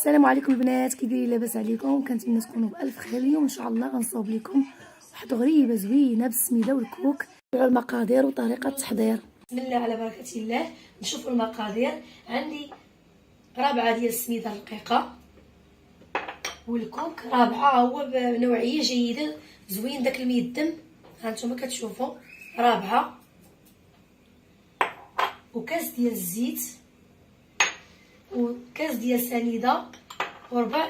السلام عليكم البنات، كي دايرين؟ لاباس عليكم؟ كنتمنى تكونوا بالف خير. اليوم ان شاء الله غنصاوب لكم واحد غريبه زوينه بالسميده والكوك. نتبعوا المقادير وطريقه التحضير. بسم الله على بركه الله. نشوفوا المقادير. عندي رابعه ديال السميده الرقيقه، والكوك رابعه هو بنوعيه جيده زوين داك الميدم. هانتوما كتشوفوا رابعه، وكاس ديال الزيت، وكاس ديال سنيده، وربع.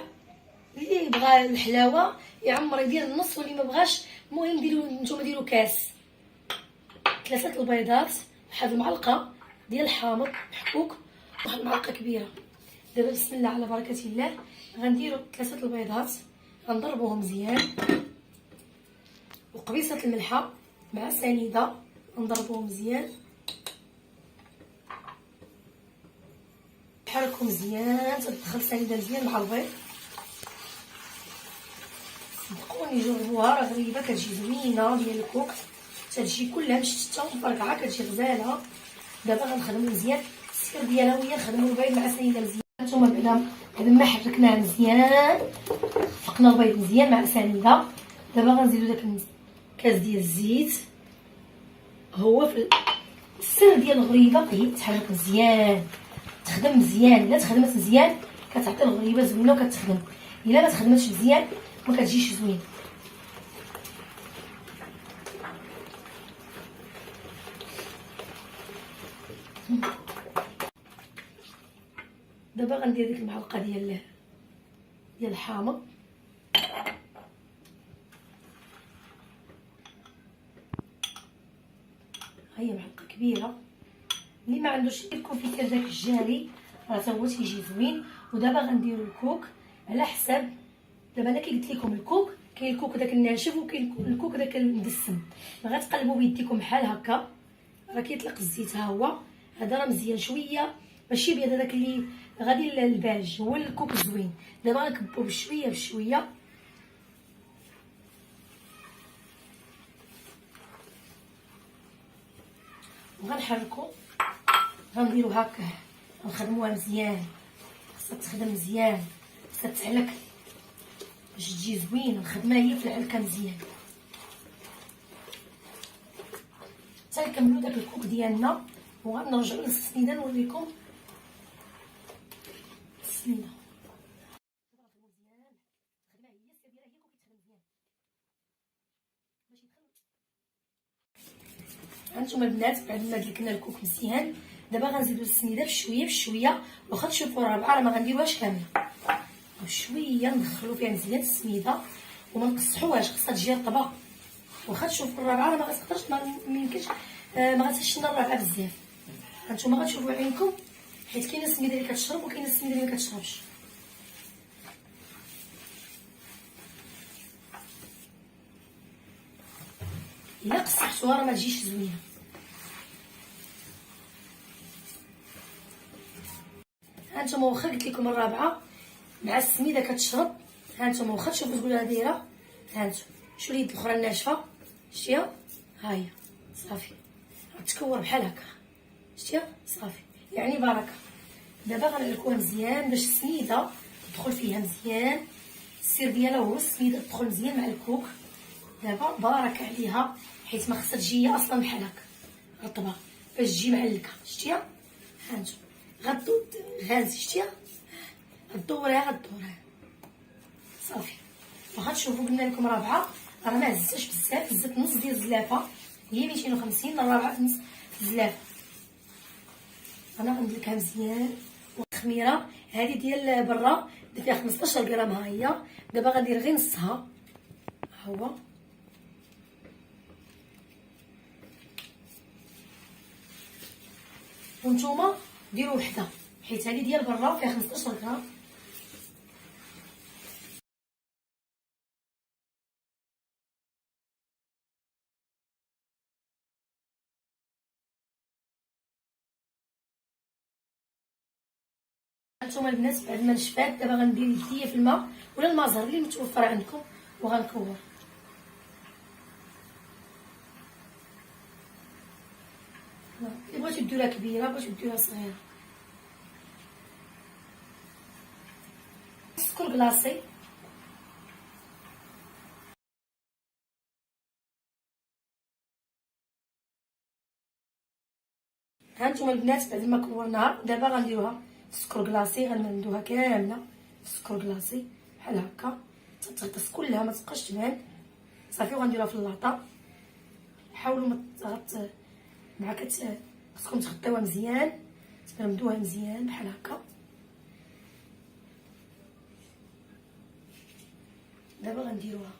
اللي بغى الحلاوه يعمر يدير النص، واللي ما بغاش المهم نتوما ديروا كاس. 3 البيضات، واحد المعلقه ديال الحامض محكوك، واحد المعلقه كبيره. دابا بسم الله على بركه الله غنديروا 3 البيضات، غنضربوهم مزيان، وقبيصه الملحه مع سنيده نضربوهم مزيان، نحركو مزيان تدخل سنيده مزيان مع البيض. صدقوني جربوها، راه غريبه كتجي زوينه ديال الكوك، تجي كلها مشتته ومفرقعه، كتجي غزاله. دابا غنخدمو مزيان السير ديالها، وهي نخدمو البيض مع سنيده مزيان. نتوما بعد ما حركناه مزيان، فقنا البيض مزيان مع سنيده. دابا غنزيدو داك كاس ديال الزيت. هو في السر ديال الغريبه هي تحرك مزيان، تخدم مزيان. الا تخدمت مزيان كتعطي الغريبه زوينه وكتخدم، الا ما تخدمتش مزيان ما كتجيش زوين. دابا غندير ديك المعلقه ديال الحامض، هي معلقه كبيره. اللي ما عندوش الكونفيتير داك الجاري راه تا هو تيجي زوين. ودابا غنديروا الكوك على حساب. دابا انا كي قلت لكم الكوك، كاين الكوك داك الناشف وكاين الكوك داك المدسم. غتقلبوا بيديكم بحال هكا، راه كيطلق الزيت. ها هو هذا راه مزيان شويه، ماشي بيض هذاك اللي غادي الباج، هو الكوك الزوين. دابا غنكبو بشويه بشويه، وغنحركو. غنديرو هكا، غنخدموها مزيان، خاصها تخدم مزيان، خاصها تعلك باش تجي زوينه. الخدمه هي في العلكه مزيان. حتى نكملو داك الكوك ديالنا، وغنرجعو للسنيده نوريكم السنيده. هانتوما البنات بعد ما دلكنا الكوك مزيان، دابا غنزيدو السنيده بشويه بشويه. واخا تشوفوا الرابعه راه ما غنديروهاش كامله، بشويه ندخلو فيها مزيان السنيده وما نقصحوهاش، خاصها تجي رطبه. واخا تشوفوا الرابعه راه ما غتقدرش، ما يمكنش، ما غتسالش لنا الرابعه بزاف. هانتوما غتشوفوا عينكم، حيت كاينه السميده اللي كتشرب وكاينه السميده اللي ما كتشربش. الا قصحتوها راه ما تجيش زوينه. هانتوما واخا قلت لكم الرابعه مع السميده كتشرب، هانتوما واخا تشوفوا تقولها دايره، هانتوما شو اليد الاخرى الناشفه، شتيها؟ ها هي صافي، غتكور بحال هكا، شتيها؟ صافي يعني بركه. دابا غنعلكوها مزيان باش السميده تدخل فيها مزيان. السير ديالها هو السميده تدخل مزيان مع الكوك. دابا بارك عليها، حيت ما خصها تجي اصلا بحال هكا رطبه باش تجي معلكه، شتيها؟ هانتوما غازي، شتيها؟ غدوريها صافي. واخا تشوفوا قلنا لكم رابعه راه ما هزتش بزاف، هزت نص ديال الزلافه، هي 250، الرابعه نص الزلافه. انا غندلكها مزيان. والخميره هذه ديال برا درت فيها 15 غرام، ها هي. دابا غندير غير نصها، ها هو. وانتوما ديروا وحده، حيت هذه ديال برا فيها 15 غرام. هانتوما البنات بعد ما نشفات، دابا غندير يديا في الماء ولا المازر اللي متوفر عندكم، وغنكور. بغيتو ديروها كبيره، بغيتو ديروها صغيره. سكر كلاصي. هانتوما البنات بعد ما كورناها دابا غنديروها في السكر كلاصي، غنمندوها كامله في السكر كلاصي بحال هكا حتى تغطس كلها ما تبقاش تبان صافي. وغنديروها في اللاطه. حاولوا ما تغط مع خصكم تغطيوها مزيان، تمدوها مزيان بحال هكا. دابا غنديروها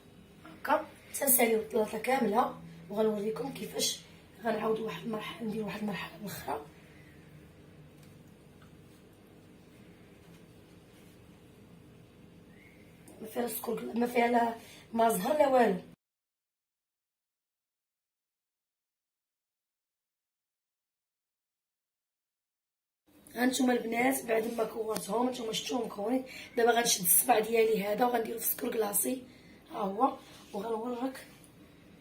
هكا تنساليو الطلاطه كامله، وغنوريكم كيفاش غنعاودوا واحد المرحله، نديروا واحد المرحله اخرى. ما فيها السكر، ما فيها لا ما زهر لا والو. هانتوما البنات بعد ما كورتهم نتوما شفتوهم مكورين، دابا غنشد الصبع ديالي هذا وغنديرو في السكر كلاصي ها هو، وغنورك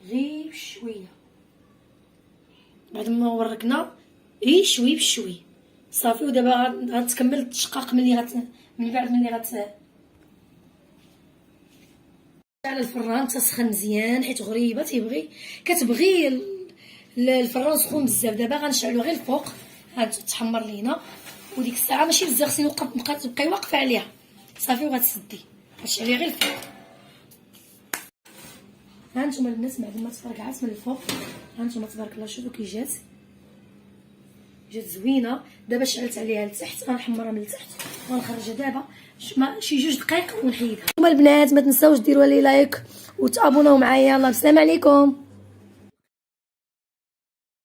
غير بشويه. بعد ما وركنا غير شوي بشوي صافي. ودابا غتكمل التشقاق من بعد ملي على الفران تسخن مزيان، حيت غريبه كتبغي الفران سخون بزاف. دابا غنشعلو غير الفوق، ها تحمر لينا، وديك الساعه ماشي بزاف خصني تبقاي واقفه عليها صافي. وغتسدي غتشعلي غير الفوق. هانتوما البنات بعد ما تفرقعات من الفوق، هانتوما تبارك الله شوفوا كي جات زوينه. دابا شعلت عليها لتحت، غنحمرها من التحت ونخرجها دابا شي 2 دقائق ونحيدها. هما البنات ما تنساوش ديروا لي لايك وتابوناو معايا. الله، السلام عليكم.